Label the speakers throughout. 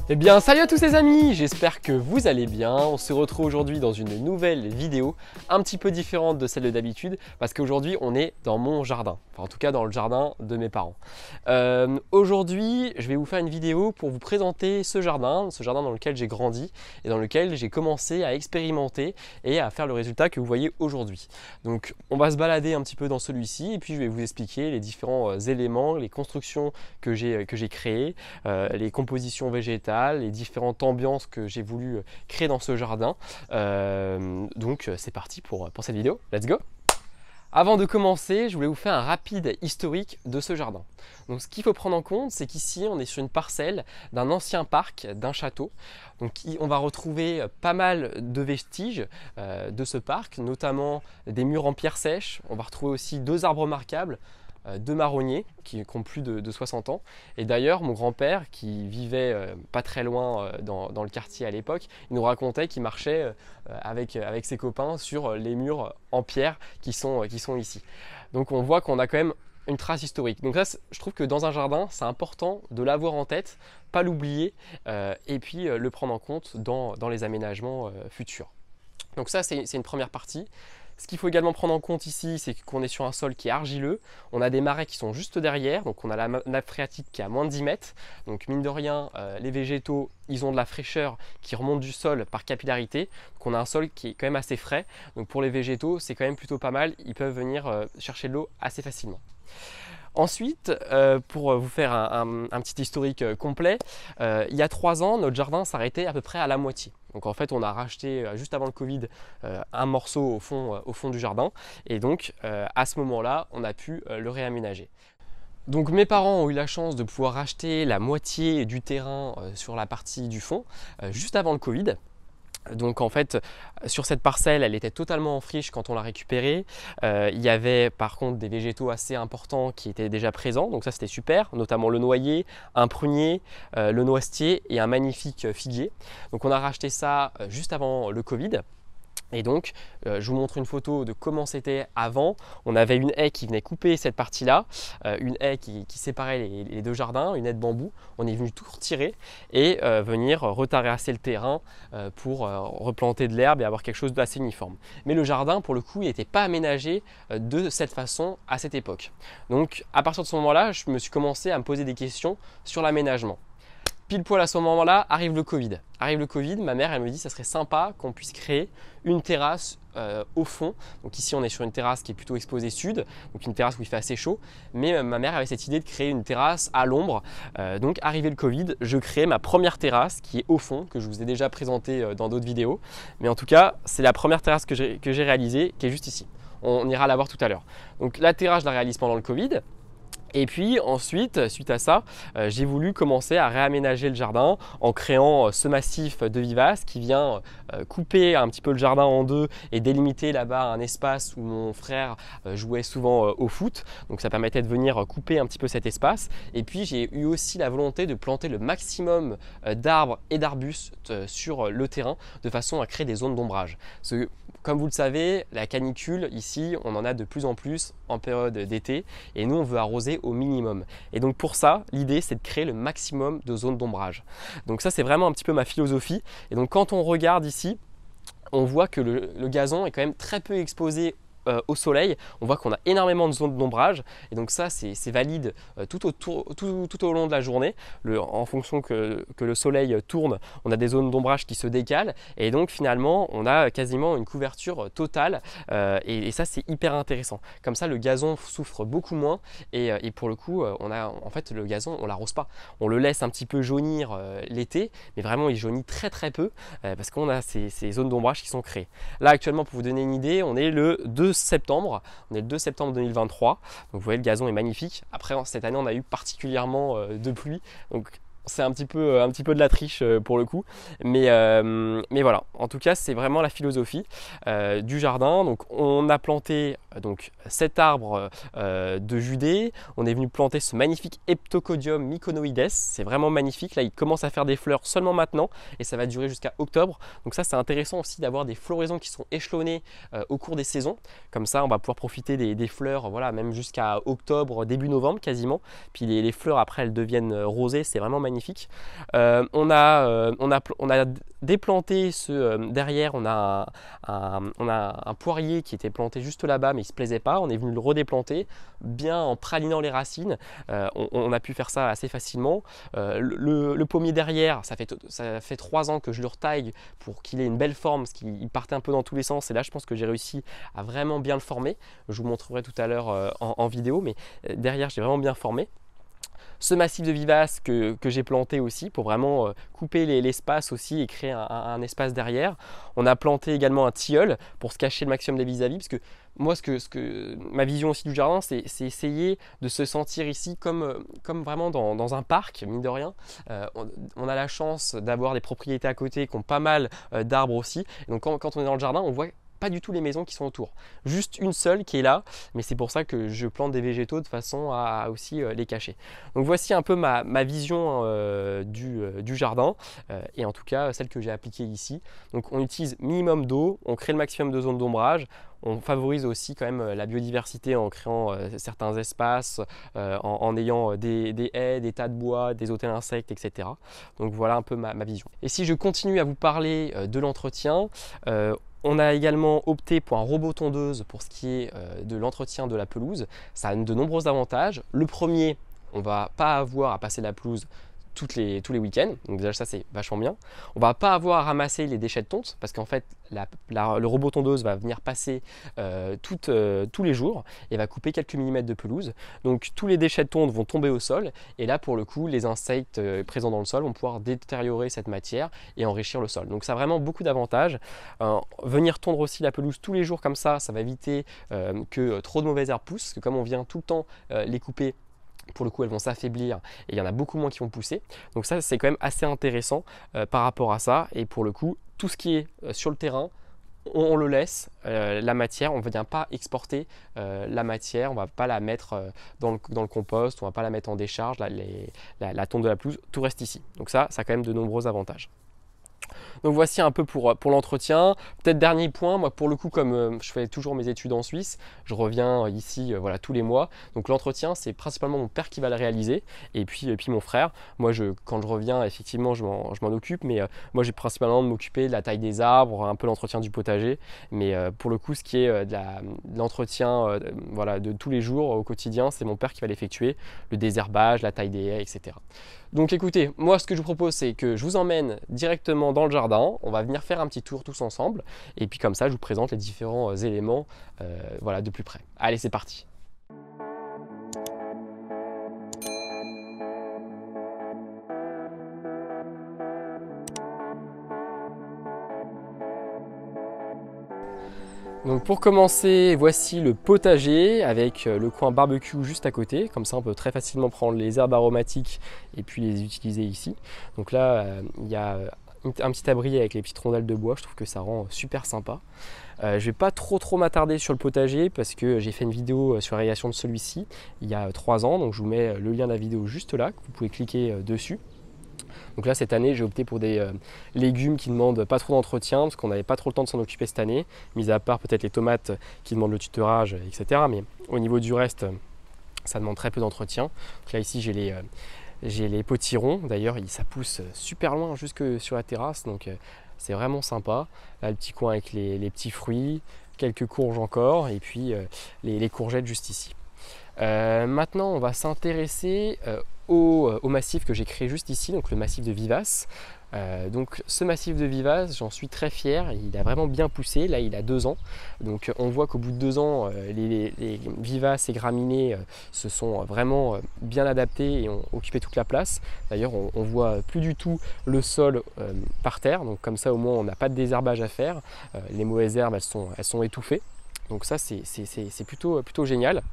Speaker 1: Eh bien salut à tous les amis, j'espère que vous allez bien. On se retrouve aujourd'hui dans une nouvelle vidéo un petit peu différente de celle de d'habitude parce qu'aujourd'hui on est dans mon jardin, enfin en tout cas dans le jardin de mes parents. Aujourd'hui je vais vous faire une vidéo pour vous présenter ce jardin dans lequel j'ai grandi et dans lequel j'ai commencé à expérimenter et à faire le résultat que vous voyez aujourd'hui. Donc on va se balader un petit peu dans celui-ci et puis je vais vous expliquer les différents éléments, les constructions que j'ai créées, les compositions végétales, les différentes ambiances que j'ai voulu créer dans ce jardin. Donc c'est parti pour cette vidéo, let's go! Avant de commencer, je voulais vous faire un rapide historique de ce jardin. Donc ce qu'il faut prendre en compte, c'est qu'ici on est sur une parcelle d'un ancien parc, d'un château. Donc on va retrouver pas mal de vestiges de ce parc, notamment des murs en pierre sèche. On va retrouver aussi deux arbres remarquables, deux marronniers qui ont plus de 60 ans. Et d'ailleurs, mon grand-père, qui vivait pas très loin dans le quartier à l'époque, il nous racontait qu'il marchait avec ses copains sur les murs en pierre qui sont ici. Donc on voit qu'on a quand même une trace historique. Donc là, je trouve que dans un jardin, c'est important de l'avoir en tête, pas l'oublier, et puis le prendre en compte dans les aménagements futurs. Donc ça, c'est une première partie. Ce qu'il faut également prendre en compte ici, c'est qu'on est sur un sol qui est argileux. On a des marais qui sont juste derrière, donc on a la nappe phréatique qui est à moins de 10 mètres. Donc mine de rien, les végétaux, ils ont de la fraîcheur qui remonte du sol par capillarité. Donc on a un sol qui est quand même assez frais. Donc pour les végétaux, c'est quand même plutôt pas mal. Ils peuvent venir chercher de l'eau assez facilement. Ensuite, pour vous faire un petit historique complet, il y a 3 ans, notre jardin s'arrêtait à peu près à la moitié. Donc en fait, on a racheté juste avant le Covid un morceau au fond du jardin. Et donc à ce moment-là, on a pu le réaménager. Donc mes parents ont eu la chance de pouvoir racheter la moitié du terrain sur la partie du fond juste avant le Covid. Donc en fait, sur cette parcelle, elle était totalement en friche quand on l'a récupérée. Il y avait par contre des végétaux assez importants qui étaient déjà présents, donc ça c'était super, notamment le noyer, un prunier, le noisetier et un magnifique figuier. Donc on a racheté ça juste avant le Covid. Et donc, je vous montre une photo de comment c'était avant. On avait une haie qui venait couper cette partie-là, une haie qui séparait les deux jardins, une haie de bambou. On est venu tout retirer et venir reterrasser le terrain pour replanter de l'herbe et avoir quelque chose d'assez uniforme. Mais le jardin, pour le coup, il n'était pas aménagé de cette façon à cette époque. Donc, à partir de ce moment-là, je me suis commencé à me poser des questions sur l'aménagement. Pile poil à ce moment-là, arrive le Covid. Ma mère elle me dit que ça serait sympa qu'on puisse créer une terrasse au fond. Donc ici on est sur une terrasse qui est plutôt exposée sud, donc une terrasse où il fait assez chaud. Mais ma mère avait cette idée de créer une terrasse à l'ombre. Donc arrivé le Covid, je crée ma première terrasse qui est au fond, que je vous ai déjà présentée dans d'autres vidéos. Mais en tout cas, c'est la première terrasse que j'ai réalisée, qui est juste ici. On ira la voir tout à l'heure. Donc la terrasse, je la réalise pendant le Covid. Et puis ensuite, suite à ça, j'ai voulu commencer à réaménager le jardin en créant ce massif de vivaces qui vient couper un petit peu le jardin en deux et délimiter là-bas un espace où mon frère jouait souvent au foot. Donc ça permettait de venir couper un petit peu cet espace. Et puis j'ai eu aussi la volonté de planter le maximum d'arbres et d'arbustes sur le terrain de façon à créer des zones d'ombrage. Comme vous le savez, la canicule ici, on en a de plus en plus en période d'été et nous on veut arroser au minimum. Et donc pour ça, l'idée c'est de créer le maximum de zones d'ombrage. Donc ça c'est vraiment un petit peu ma philosophie. Et donc quand on regarde ici, on voit que le gazon est quand même très peu exposé au soleil. On voit qu'on a énormément de zones d'ombrage et donc ça c'est valide tout au long de la journée. En fonction que le soleil tourne, on a des zones d'ombrage qui se décalent et donc finalement on a quasiment une couverture totale et ça c'est hyper intéressant. Comme ça le gazon souffre beaucoup moins et pour le coup en fait le gazon on l'arrose pas. On le laisse un petit peu jaunir l'été, mais vraiment il jaunit très peu parce qu'on a ces zones d'ombrage qui sont créées. Là actuellement, pour vous donner une idée, on est le 2 septembre. On est le 2 septembre 2023. Donc vous voyez, le gazon est magnifique. Après, cette année, on a eu particulièrement de pluie. Donc c'est un petit peu de la triche pour le coup. Mais voilà, en tout cas, c'est vraiment la philosophie du jardin. Donc on a planté donc 7 arbres de Judée. On est venu planter ce magnifique Heptocodium myconoides. C'est vraiment magnifique. Là, il commence à faire des fleurs seulement maintenant et ça va durer jusqu'à octobre. Donc ça, c'est intéressant aussi d'avoir des floraisons qui sont échelonnées au cours des saisons. Comme ça, on va pouvoir profiter des fleurs, voilà, même jusqu'à octobre, début novembre quasiment. Puis les fleurs après, elles deviennent rosées. C'est vraiment magnifique. On a déplanté derrière, on a un poirier qui était planté juste là-bas, mais il ne se plaisait pas. On est venu le redéplanter, bien en pralinant les racines. On a pu faire ça assez facilement. Le pommier derrière, ça fait 3 ans que je le retaille pour qu'il ait une belle forme, parce qu'il partait un peu dans tous les sens. Et là, je pense que j'ai réussi à vraiment bien le former. Je vous montrerai tout à l'heure en vidéo, mais derrière, je l'ai vraiment bien formé. Ce massif de vivaces que j'ai planté aussi pour vraiment couper l'espace aussi et créer un espace derrière. On a planté également un tilleul pour se cacher le maximum des vis-à-vis, parce que moi, ma vision aussi du jardin, c'est essayer de se sentir ici comme vraiment dans un parc, mine de rien. On a la chance d'avoir des propriétés à côté qui ont pas mal d'arbres aussi. Et donc quand on est dans le jardin, on voit pas du tout les maisons qui sont autour, juste une seule qui est là, mais c'est pour ça que je plante des végétaux de façon à aussi les cacher. Donc voici un peu ma vision du jardin et en tout cas celle que j'ai appliquée ici. Donc on utilise minimum d'eau, on crée le maximum de zones d'ombrage, on favorise aussi quand même la biodiversité en créant certains espaces, en ayant des haies, des tas de bois, des hôtels insectes, etc. Donc voilà un peu ma vision. Et si je continue à vous parler de l'entretien, on a également opté pour un robot tondeuse pour ce qui est de l'entretien de la pelouse. Ça a de nombreux avantages. Le premier, on ne va pas avoir à passer la pelouse tous les week-ends, donc déjà ça c'est vachement bien. On va pas avoir à ramasser les déchets de tonte parce qu'en fait le robot tondeuse va venir passer tous les jours et va couper quelques millimètres de pelouse. Donc tous les déchets de tonte vont tomber au sol et là pour le coup les insectes présents dans le sol vont pouvoir détériorer cette matière et enrichir le sol. Donc ça a vraiment beaucoup d'avantages. Venir tondre aussi la pelouse tous les jours comme ça va éviter que trop de mauvaises herbes poussent, parce que comme on vient tout le temps les couper, pour le coup elles vont s'affaiblir et il y en a beaucoup moins qui vont pousser. Donc ça c'est quand même assez intéressant par rapport à ça. Et pour le coup tout ce qui est sur le terrain, on le laisse, la matière, on ne vient pas exporter la matière, on ne va pas la mettre dans le compost, on ne va pas la mettre en décharge, la tonte de la pelouse, tout reste ici. Donc ça a quand même de nombreux avantages. Donc voici un peu pour l'entretien. Peut-être dernier point, moi pour le coup comme je fais toujours mes études en Suisse, je reviens ici voilà, tous les mois. Donc l'entretien c'est principalement mon père qui va le réaliser et puis mon frère. Moi quand je reviens effectivement je m'en occupe, mais moi j'ai principalement de m'occuper de la taille des arbres, un peu l'entretien du potager. Mais pour le coup ce qui est de l'entretien voilà, de tous les jours au quotidien, c'est mon père qui va l'effectuer, le désherbage, la taille des haies, etc. Donc écoutez, moi ce que je vous propose c'est que je vous emmène directement dans le jardin, on va venir faire un petit tour tous ensemble et puis comme ça je vous présente les différents éléments voilà, de plus près. Allez c'est parti. Donc pour commencer, voici le potager avec le coin barbecue juste à côté. Comme ça, on peut très facilement prendre les herbes aromatiques et puis les utiliser ici. Donc là, il y a un petit abri avec les petites rondelles de bois. Je trouve que ça rend super sympa. Je ne vais pas trop m'attarder sur le potager parce que j'ai fait une vidéo sur la réalisation de celui-ci il y a 3 ans. Donc je vous mets le lien de la vidéo juste là, que vous pouvez cliquer dessus. Donc là cette année j'ai opté pour des légumes qui ne demandent pas trop d'entretien parce qu'on n'avait pas trop le temps de s'en occuper cette année, mis à part peut-être les tomates qui demandent le tutorage, etc. Mais au niveau du reste, ça demande très peu d'entretien. Donc là ici j'ai les potirons, d'ailleurs ça pousse super loin jusque sur la terrasse, donc c'est vraiment sympa. Là le petit coin avec les petits fruits, quelques courges encore et puis les courgettes juste ici. Maintenant on va s'intéresser au massif que j'ai créé juste ici, donc le massif de vivaces. Donc ce massif de vivaces, j'en suis très fier, il a vraiment bien poussé, là il a 2 ans. Donc on voit qu'au bout de 2 ans, les vivaces et graminées se sont vraiment bien adaptés et ont occupé toute la place. D'ailleurs on voit plus du tout le sol par terre, donc comme ça au moins on n'a pas de désherbage à faire. Les mauvaises herbes elles sont étouffées, donc ça c'est plutôt génial.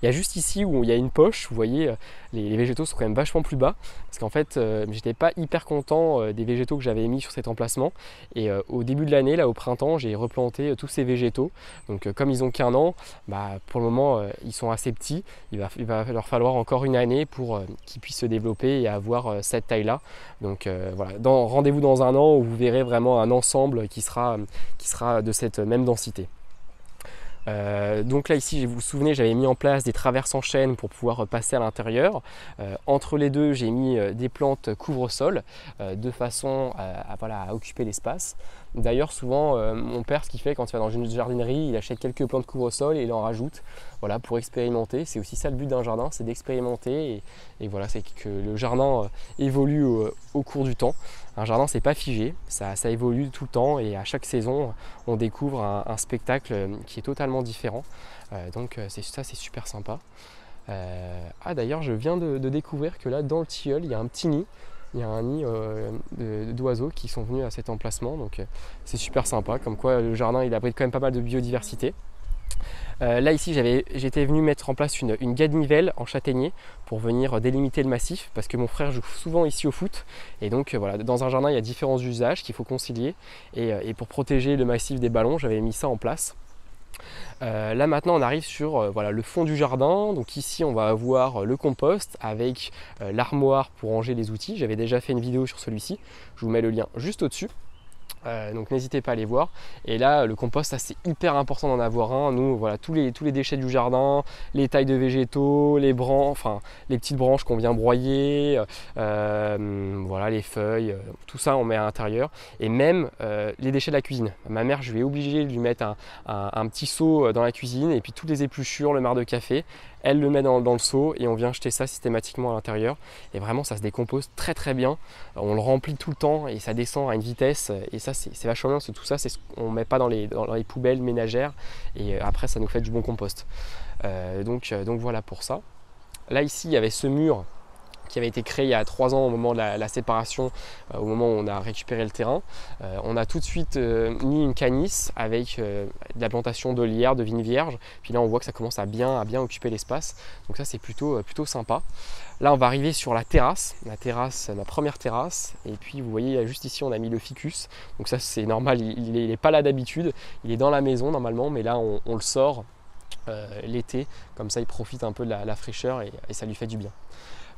Speaker 1: Il y a juste ici où il y a une poche, vous voyez, les végétaux sont quand même vachement plus bas parce qu'en fait, j'étais pas hyper content des végétaux que j'avais mis sur cet emplacement. Et au début de l'année, là au printemps, j'ai replanté tous ces végétaux. Donc comme ils ont qu'un an, pour le moment, ils sont assez petits. Il va leur falloir encore une année pour qu'ils puissent se développer et avoir cette taille-là. Donc voilà, rendez-vous dans un an où vous verrez vraiment un ensemble qui sera de cette même densité. Donc là ici, vous vous souvenez, j'avais mis en place des traverses en chaîne pour pouvoir passer à l'intérieur. Entre les deux, j'ai mis des plantes couvre-sol de façon à occuper l'espace. D'ailleurs, souvent, mon père, ce qu'il fait quand il va dans une jardinerie, il achète quelques plantes couvre-sol et il en rajoute, voilà, pour expérimenter. C'est aussi ça le but d'un jardin, c'est d'expérimenter et voilà, c'est que le jardin évolue au cours du temps. Un jardin, c'est pas figé, ça évolue tout le temps et à chaque saison, on découvre un spectacle qui est totalement différent. Donc ça, c'est super sympa. D'ailleurs, je viens de découvrir que là, dans le tilleul, il y a un petit nid. Il y a un nid d'oiseaux qui sont venus à cet emplacement, donc c'est super sympa, comme quoi le jardin il abrite quand même pas mal de biodiversité. Là ici j'étais venu mettre en place une ganivelle en châtaignier pour venir délimiter le massif parce que mon frère joue souvent ici au foot et donc voilà, dans un jardin il y a différents usages qu'il faut concilier et pour protéger le massif des ballons j'avais mis ça en place. Là maintenant on arrive sur voilà, le fond du jardin, donc ici on va avoir le compost avec l'armoire pour ranger les outils. J'avais déjà fait une vidéo sur celui-ci, je vous mets le lien juste au-dessus. Donc n'hésitez pas à aller voir. Et là le compost, ça c'est hyper important d'en avoir un. Nous voilà, tous les déchets du jardin, les tailles de végétaux, les petites branches qu'on vient broyer, voilà, les feuilles, tout ça on met à l'intérieur. Et même les déchets de la cuisine. Ma mère, je vais obliger de lui mettre un petit seau dans la cuisine et puis toutes les épluchures, le marc de café, elle le met dans le seau et on vient jeter ça systématiquement à l'intérieur. Et vraiment ça se décompose très très bien. On le remplit tout le temps et ça descend à une vitesse et ça c'est vachement bien parce que tout ça c'est ce qu'on ne met pas dans les poubelles ménagères et après ça nous fait du bon compost. Donc voilà pour ça. Là ici il y avait ce mur qui avait été créé il y a 3 ans au moment de la séparation, au moment où on a récupéré le terrain. On a tout de suite mis une canisse avec de la plantation de lierre, de vignes vierges. Puis là on voit que ça commence à bien occuper l'espace. Donc ça c'est plutôt sympa. Là on va arriver sur la terrasse, ma première terrasse. Et puis vous voyez juste ici on a mis le ficus. Donc ça c'est normal, il n'est pas là d'habitude. Il est dans la maison normalement, mais là on le sort l'été. Comme ça il profite un peu de la fraîcheur et ça lui fait du bien.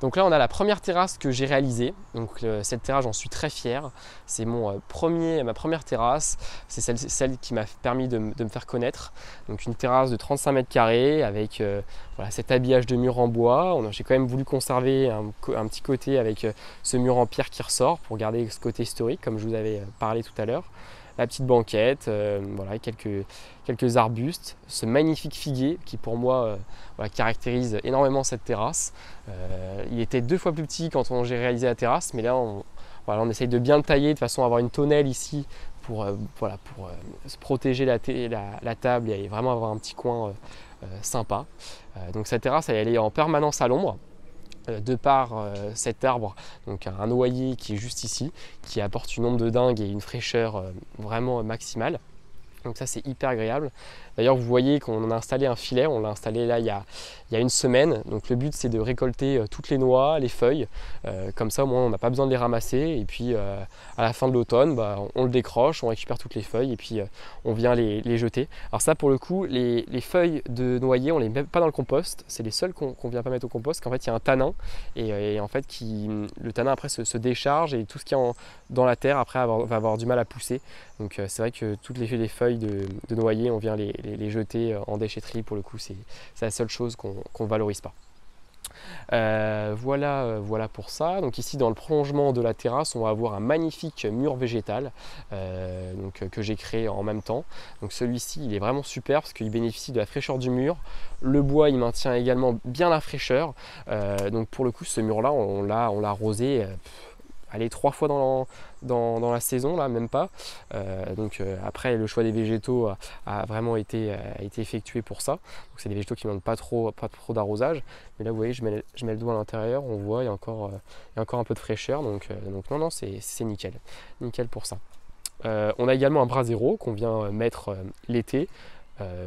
Speaker 1: Donc là on a la première terrasse que j'ai réalisée, donc cette terrasse j'en suis très fier, c'est ma première terrasse, c'est celle qui m'a permis de me faire connaître, donc une terrasse de 35 mètres carrés avec voilà, cet habillage de mur en bois. J'ai quand même voulu conserver un petit côté avec ce mur en pierre qui ressort pour garder ce côté historique comme je vous avais parlé tout à l'heure. La petite banquette, voilà, quelques arbustes, ce magnifique figuier qui pour moi voilà, caractérise énormément cette terrasse. Il était 2 fois plus petit quand j'ai réalisé la terrasse, mais là on essaye de bien le tailler de façon à avoir une tonnelle ici pour se protéger la table et vraiment avoir un petit coin sympa. Donc cette terrasse elle est en permanence à l'ombre. De par cet arbre, donc un noyer qui est juste ici, qui apporte une ombre de dingue et une fraîcheur vraiment maximale. Donc ça c'est hyper agréable. D'ailleurs vous voyez qu'on a installé un filet, on l'a installé là il y a une semaine. Donc le but c'est de récolter toutes les noix, les feuilles. Comme ça au moins on n'a pas besoin de les ramasser. Et puis à la fin de l'automne, on le décroche, on récupère toutes les feuilles et puis on vient les jeter. Alors ça pour le coup, les feuilles de noyer on les met pas dans le compost. C'est les seules qu'on vient pas mettre au compost. Qu'en fait il y a un tanin et en fait le tanin après se décharge et tout ce qui est dans la terre après va avoir du mal à pousser. Donc c'est vrai que toutes les feuilles de noyer on vient les jeter en déchetterie. Pour le coup c'est la seule chose qu'on ne valorise pas. Voilà pour ça. Donc ici dans le prolongement de la terrasse on va avoir un magnifique mur végétal que j'ai créé en même temps. Donc celui-ci il est vraiment super parce qu'il bénéficie de la fraîcheur du mur. Le bois il maintient également bien la fraîcheur. Donc pour le coup ce mur là on l'a arrosé 3 fois dans la saison, là, même pas. Après, le choix des végétaux a vraiment été effectué pour ça. Donc c'est des végétaux qui ne demandent pas trop d'arrosage. Mais là, vous voyez, je mets le doigt à l'intérieur, on voit, il y a encore un peu de fraîcheur. Donc non, c'est nickel. Nickel pour ça. On a également un brasero qu'on vient mettre l'été.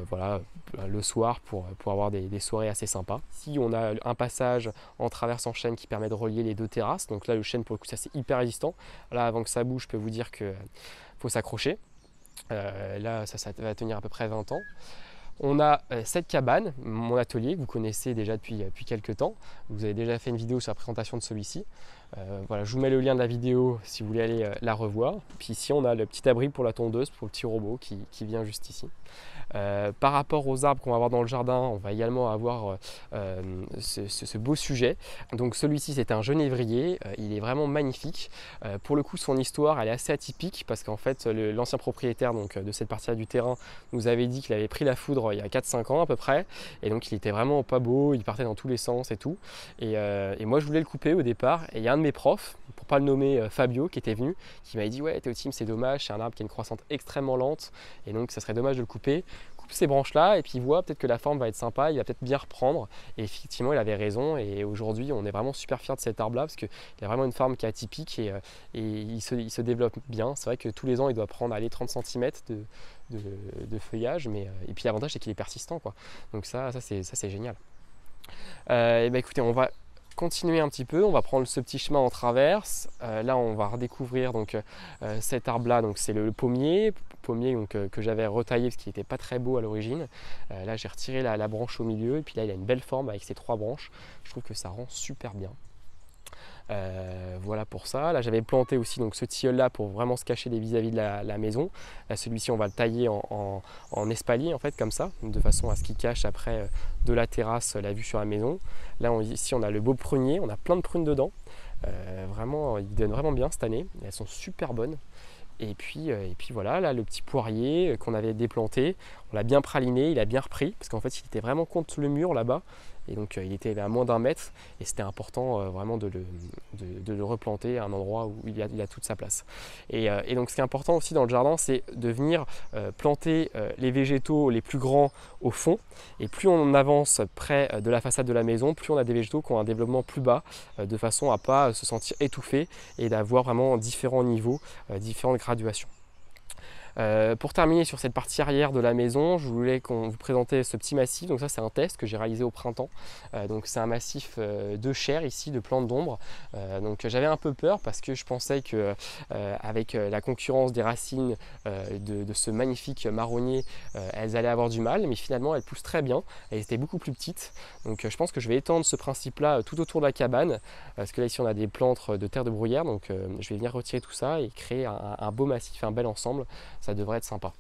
Speaker 1: voilà, le soir pour avoir des soirées assez sympas. Ici on a un passage en traverse en chêne qui permet de relier les deux terrasses. Donc là le chêne pour le coup ça c'est hyper résistant. Là avant que ça bouge je peux vous dire qu'il faut s'accrocher. Là ça va tenir à peu près 20 ans. On a cette cabane, mon atelier que vous connaissez déjà depuis quelques temps. Vous avez déjà fait une vidéo sur la présentation de celui-ci. Voilà, je vous mets le lien de la vidéo si vous voulez aller la revoir. Puis ici on a le petit abri pour la tondeuse, pour le petit robot qui vient juste ici. Par rapport aux arbres qu'on va avoir dans le jardin, on va également avoir ce beau sujet. Donc celui-ci c'est un genévrier, il est vraiment magnifique. Pour le coup son histoire elle est assez atypique parce qu'en fait l'ancien propriétaire donc, de cette partie-là du terrain nous avait dit qu'il avait pris la foudre il y a 4-5 ans à peu près et donc il était vraiment pas beau, il partait dans tous les sens et tout. Et moi je voulais le couper au départ et il y a un de mes profs, pour pas le nommer Fabio, qui était venu, qui m'avait dit ouais Théotime c'est dommage, c'est un arbre qui a une croissance extrêmement lente et donc ça serait dommage de le couper. Coupe ces branches là et puis il voit peut-être que la forme va être sympa, il va peut-être bien reprendre et effectivement il avait raison et aujourd'hui on est vraiment super fiers de cet arbre là parce qu'il a vraiment une forme qui est atypique et il se développe bien. C'est vrai que tous les ans il doit prendre 30 cm de feuillage et puis l'avantage c'est qu'il est persistant quoi. Donc ça c'est génial. Et ben écoutez on va continuer un petit peu, on va prendre ce petit chemin en traverse. Là on va redécouvrir donc cet arbre là, donc c'est le pommier donc, que j'avais retaillé parce qu'il n'était pas très beau à l'origine. Là j'ai retiré la branche au milieu et puis là il a une belle forme avec ses 3 branches. Je trouve que ça rend super bien. Voilà pour ça. Là j'avais planté aussi donc ce tilleul là pour vraiment se cacher vis-à-vis de la maison. Celui-ci on va le tailler en espalier en fait comme ça, de façon à ce qu'il cache après de la terrasse la vue sur la maison. Là ici on a le beau prunier, on a plein de prunes dedans. Vraiment il donne vraiment bien cette année, elles sont super bonnes. Et puis voilà, là le petit poirier qu'on avait déplanté, on l'a bien praliné, il a bien repris parce qu'en fait il était vraiment contre le mur là-bas. Et donc il était à moins d'1 mètre et c'était important vraiment de le replanter à un endroit où il a toute sa place. Et donc ce qui est important aussi dans le jardin, c'est de venir planter les végétaux les plus grands au fond. Et plus on avance près de la façade de la maison, plus on a des végétaux qui ont un développement plus bas, de façon à ne pas se sentir étouffé et d'avoir vraiment différents niveaux, différentes graduations. Pour terminer sur cette partie arrière de la maison, je voulais vous présenter ce petit massif. Donc ça c'est un test que j'ai réalisé au printemps. Donc c'est un massif de chair ici, de plantes d'ombre. Donc j'avais un peu peur parce que je pensais que avec la concurrence des racines de ce magnifique marronnier, elles allaient avoir du mal, mais finalement elles poussent très bien. Elles étaient beaucoup plus petites. Donc je pense que je vais étendre ce principe-là tout autour de la cabane parce que là ici on a des plantes de terre de bruyère. Donc je vais venir retirer tout ça et créer un beau massif, un bel ensemble. Ça devrait être sympa.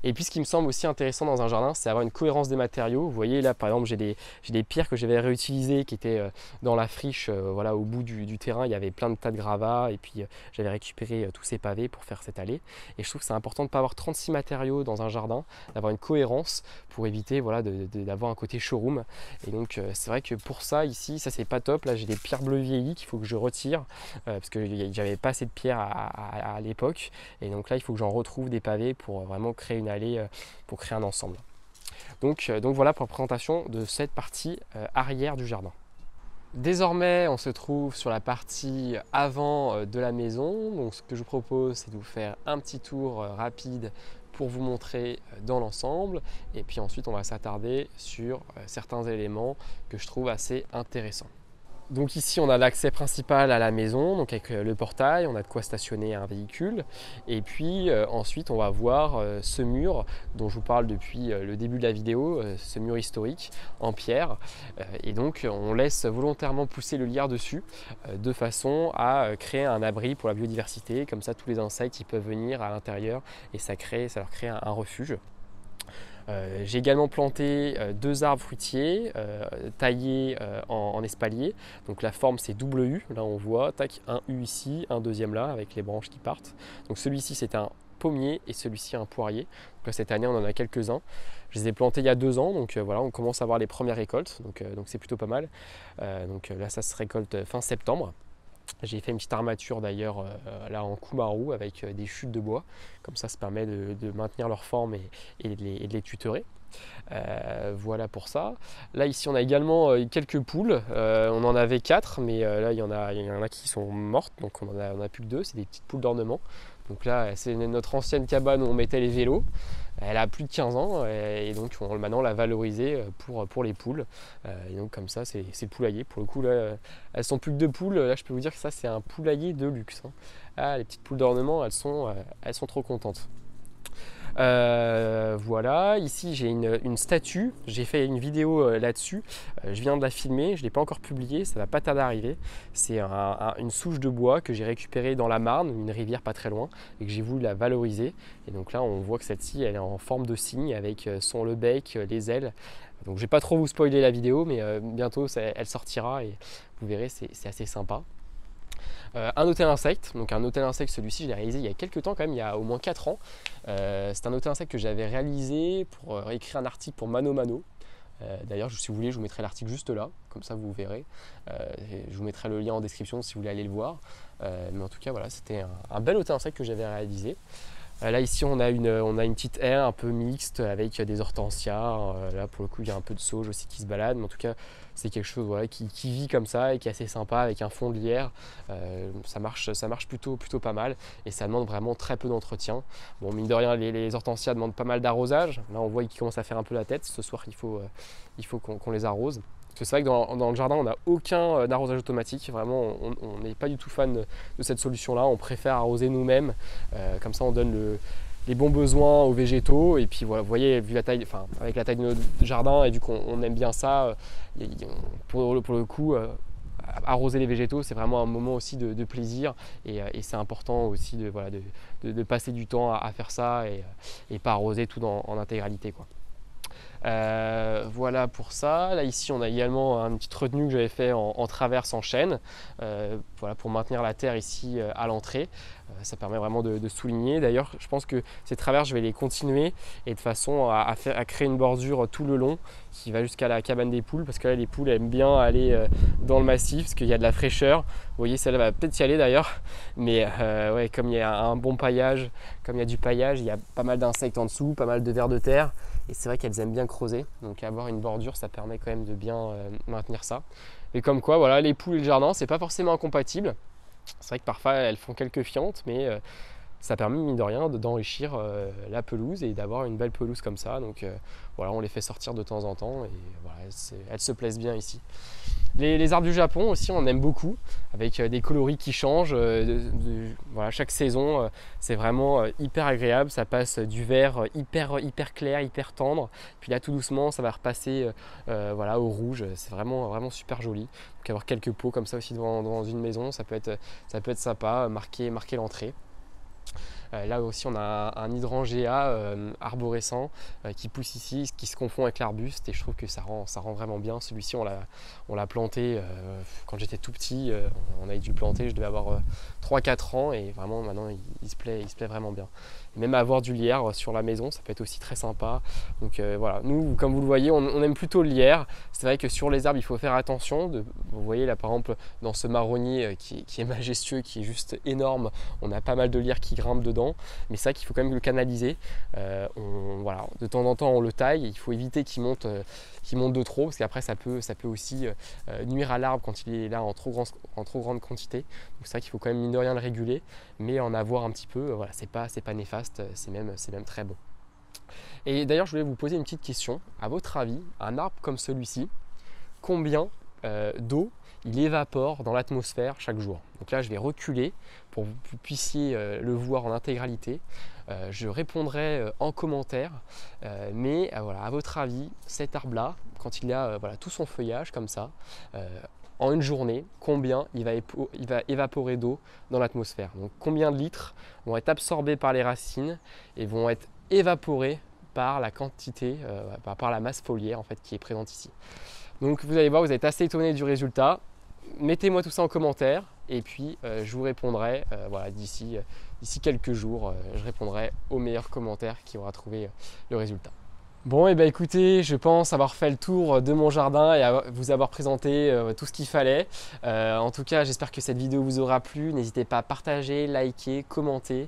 Speaker 1: Et puis ce qui me semble aussi intéressant dans un jardin, c'est avoir une cohérence des matériaux. Vous voyez là par exemple j'ai des pierres que j'avais réutilisées qui étaient dans la friche, voilà, au bout du terrain il y avait plein de tas de gravats et puis j'avais récupéré tous ces pavés pour faire cette allée. Et je trouve que c'est important de ne pas avoir 36 matériaux dans un jardin, d'avoir une cohérence pour éviter voilà, d'avoir un côté showroom. Et donc c'est vrai que pour ça ici, ça c'est pas top. Là j'ai des pierres bleues vieillies qu'il faut que je retire parce que j'avais pas assez de pierres à l'époque. Et donc là il faut que j'en retrouve des pavés pour vraiment créer une allée, pour créer un ensemble. Donc voilà pour la présentation de cette partie arrière du jardin. Désormais, on se trouve sur la partie avant de la maison. Donc ce que je vous propose, c'est de vous faire un petit tour rapide pour vous montrer dans l'ensemble. Et puis ensuite, on va s'attarder sur certains éléments que je trouve assez intéressants. Donc ici on a l'accès principal à la maison, donc avec le portail, on a de quoi stationner un véhicule. Et puis ensuite on va voir ce mur dont je vous parle depuis le début de la vidéo, ce mur historique en pierre. Et donc on laisse volontairement pousser le lierre dessus de façon à créer un abri pour la biodiversité. Comme ça tous les insectes ils peuvent venir à l'intérieur et ça leur crée un refuge. J'ai également planté 2 arbres fruitiers taillés en espalier. Donc la forme c'est double U, là on voit, tac, un U ici, un deuxième là avec les branches qui partent. Donc celui-ci c'est un pommier et celui-ci un poirier. Donc là, cette année on en a quelques-uns. Je les ai plantés il y a 2 ans, donc voilà, on commence à avoir les premières récoltes, donc c'est plutôt pas mal. Donc là ça se récolte fin septembre. J'ai fait une petite armature d'ailleurs là en Kumaru avec des chutes de bois, comme ça permet de maintenir leur forme et de les tutorer. Voilà pour ça. Là ici on a également quelques poules, on en avait 4 mais là il y en a qui sont mortes, donc on a plus que 2, c'est des petites poules d'ornement. Donc là c'est notre ancienne cabane où on mettait les vélos. Elle a plus de 15 ans et donc maintenant on l'a valorisée pour les poules. Et donc comme ça c'est le poulailler. Pour le coup là, elles sont plus que 2 poules. Là je peux vous dire que ça c'est un poulailler de luxe, hein. Ah, les petites poules d'ornement, elles sont trop contentes. Voilà, ici j'ai une statue, j'ai fait une vidéo là-dessus, je viens de la filmer, je ne l'ai pas encore publiée, ça va pas tarder à arriver. C'est une souche de bois que j'ai récupérée dans la Marne, une rivière pas très loin, et que j'ai voulu la valoriser. Et donc là on voit que celle-ci elle est en forme de cygne avec le bec, les ailes. Donc je vais pas trop vous spoiler la vidéo, mais bientôt elle sortira et vous verrez, c'est assez sympa. Un hôtel insecte, donc un hôtel insecte, celui-ci je l'ai réalisé il y a quelques temps quand même, il y a au moins 4 ans. C'est un hôtel insecte que j'avais réalisé pour écrire un article pour Mano Mano. D'ailleurs si vous voulez je vous mettrai l'article juste là, comme ça vous verrez. Je vous mettrai le lien en description si vous voulez aller le voir. Mais en tout cas voilà, c'était un bel hôtel insecte que j'avais réalisé. Là ici on a une petite haie un peu mixte avec des hortensias. Là pour le coup il y a un peu de sauge aussi qui se balade, mais en tout cas c'est quelque chose voilà, qui vit comme ça et qui est assez sympa avec un fond de lierre. Ça marche plutôt pas mal et ça demande vraiment très peu d'entretien. Bon mine de rien les hortensias demandent pas mal d'arrosage. Là on voit qu'ils commencent à faire un peu la tête. Ce soir il faut qu'on les arrose. C'est vrai que dans le jardin, on n'a aucun arrosage automatique. Vraiment, on n'est pas du tout fan de cette solution-là. On préfère arroser nous-mêmes. Comme ça, on donne les bons besoins aux végétaux. Et puis voilà, vous voyez, vu la taille, enfin, avec la taille de notre jardin et vu qu'on aime bien ça, pour le coup, arroser les végétaux, c'est vraiment un moment aussi de plaisir. Et c'est important aussi de passer du temps à faire ça et pas arroser tout en intégralité, quoi. Voilà pour ça. Là ici on a également une petite retenue que j'avais fait en traverse en chêne, voilà, pour maintenir la terre ici à l'entrée. Ça permet vraiment de souligner. D'ailleurs je pense que ces traverses je vais les continuer et de façon à créer une bordure tout le long qui va jusqu'à la cabane des poules, parce que là les poules aiment bien aller dans le massif parce qu'il y a de la fraîcheur. Vous voyez, celle-là va peut-être y aller d'ailleurs, mais ouais, comme il y a un bon paillage, comme il y a du paillage, il y a pas mal d'insectes en dessous, pas mal de vers de terre. Et c'est vrai qu'elles aiment bien creuser, donc avoir une bordure ça permet quand même de bien maintenir ça. Et comme quoi voilà, les poules et le jardin c'est pas forcément incompatible. C'est vrai que parfois elles font quelques fientes, mais ça permet mine de rien d'enrichir la pelouse et d'avoir une belle pelouse comme ça. Donc voilà, on les fait sortir de temps en temps et voilà, elles se plaisent bien ici. Les arbres du Japon aussi on aime beaucoup, avec des coloris qui changent voilà, chaque saison. C'est vraiment hyper agréable, ça passe du vert hyper clair, hyper tendre, puis là tout doucement ça va repasser voilà, au rouge. C'est vraiment super joli. Donc avoir quelques pots comme ça aussi dans une maison, ça peut être sympa, marquer l'entrée. Là aussi on a un hydrangea arborescent qui pousse ici, qui se confond avec l'arbuste, et je trouve que ça rend vraiment bien. Celui-ci on l'a planté quand j'étais tout petit, on avait dû le planter, je devais avoir 3-4 ans, et vraiment maintenant il se plaît vraiment bien. Et même avoir du lierre sur la maison, ça peut être aussi très sympa. Donc voilà, nous comme vous le voyez, on aime plutôt le lierre. C'est vrai que sur les arbres il faut faire attention. Vous voyez là par exemple dans ce marronnier qui est majestueux, qui est juste énorme, on a pas mal de lierre qui grimpe dedans, mais c'est vrai qu'il faut quand même le canaliser. Voilà, de temps en temps on le taille, il faut éviter qu'il monte de trop, parce qu'après ça peut aussi nuire à l'arbre quand il est là en trop grande quantité. Donc c'est vrai qu'il faut quand même mine de rien le réguler, mais en avoir un petit peu, voilà, c'est pas néfaste, c'est même très bon. Et d'ailleurs je voulais vous poser une petite question. À votre avis, un arbre comme celui-ci, combien d'eau il évapore dans l'atmosphère chaque jour? Donc là je vais reculer pour que vous puissiez le voir en intégralité. Je répondrai en commentaire, mais voilà, à votre avis, cet arbre là, quand il a voilà, tout son feuillage comme ça, en une journée, combien il va évaporer d'eau dans l'atmosphère? Donc combien de litres vont être absorbés par les racines et vont être évaporés par la quantité, par la masse foliaire en fait, qui est présente ici. Donc vous allez voir, vous êtes assez étonné du résultat. Mettez-moi tout ça en commentaire et puis je vous répondrai voilà, d'ici quelques jours. Je répondrai aux meilleurs commentaires qui aura trouvé le résultat. Bon, et bien écoutez, je pense avoir fait le tour de mon jardin et vous avoir présenté tout ce qu'il fallait. En tout cas, j'espère que cette vidéo vous aura plu. N'hésitez pas à partager, liker, commenter.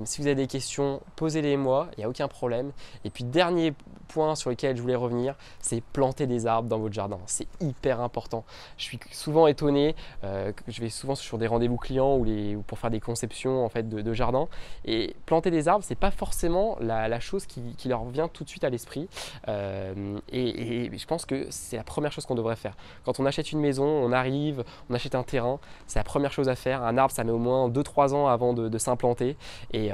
Speaker 1: Si vous avez des questions, posez-les moi, il n'y a aucun problème. Et puis dernier point sur lequel je voulais revenir, c'est planter des arbres dans votre jardin. C'est hyper important. Je suis souvent étonné, je vais souvent sur des rendez-vous clients ou pour faire des conceptions en fait, de jardin. Et planter des arbres, c'est pas forcément la chose qui leur vient tout de suite à l'esprit. Et je pense que c'est la première chose qu'on devrait faire. Quand on achète une maison, on arrive, on achète un terrain, c'est la première chose à faire. Un arbre, ça met au moins 2-3 ans avant de s'implanter. Et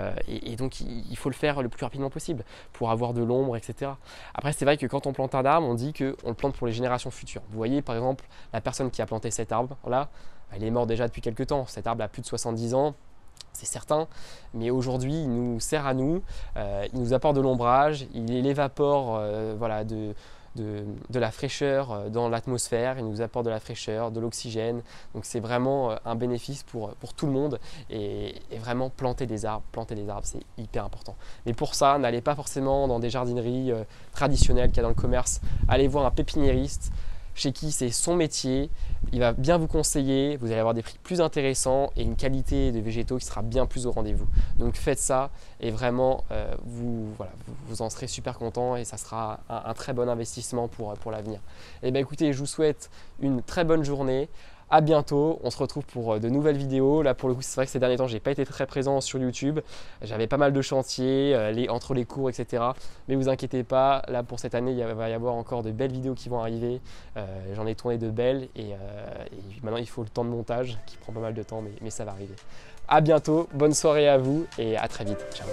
Speaker 1: donc, il faut le faire le plus rapidement possible pour avoir de l'ombre, etc. Après, c'est vrai que quand on plante un arbre, on dit qu'on le plante pour les générations futures. Vous voyez, par exemple, la personne qui a planté cet arbre-là, elle est morte déjà depuis quelques temps. Cet arbre a plus de 70 ans. C'est certain, mais aujourd'hui il nous sert à nous, il nous apporte de l'ombrage, il évapore voilà, de la fraîcheur dans l'atmosphère, il nous apporte de la fraîcheur, de l'oxygène, donc c'est vraiment un bénéfice pour tout le monde et vraiment planter des arbres c'est hyper important. Mais pour ça, n'allez pas forcément dans des jardineries traditionnelles qu'il y a dans le commerce, allez voir un pépiniériste chez qui c'est son métier, il va bien vous conseiller, vous allez avoir des prix plus intéressants et une qualité de végétaux qui sera bien plus au rendez-vous. Donc faites ça et vraiment vous en serez super content et ça sera un très bon investissement pour l'avenir. Et bien écoutez, je vous souhaite une très bonne journée. À bientôt, on se retrouve pour de nouvelles vidéos. Là pour le coup, c'est vrai que ces derniers temps, j'ai pas été très présent sur YouTube. J'avais pas mal de chantiers entre les cours, etc. Mais vous inquiétez pas, là pour cette année, il va y avoir encore de belles vidéos qui vont arriver. J'en ai tourné de belles et maintenant il faut le temps de montage qui prend pas mal de temps, mais ça va arriver. À bientôt, bonne soirée à vous et à très vite. Ciao.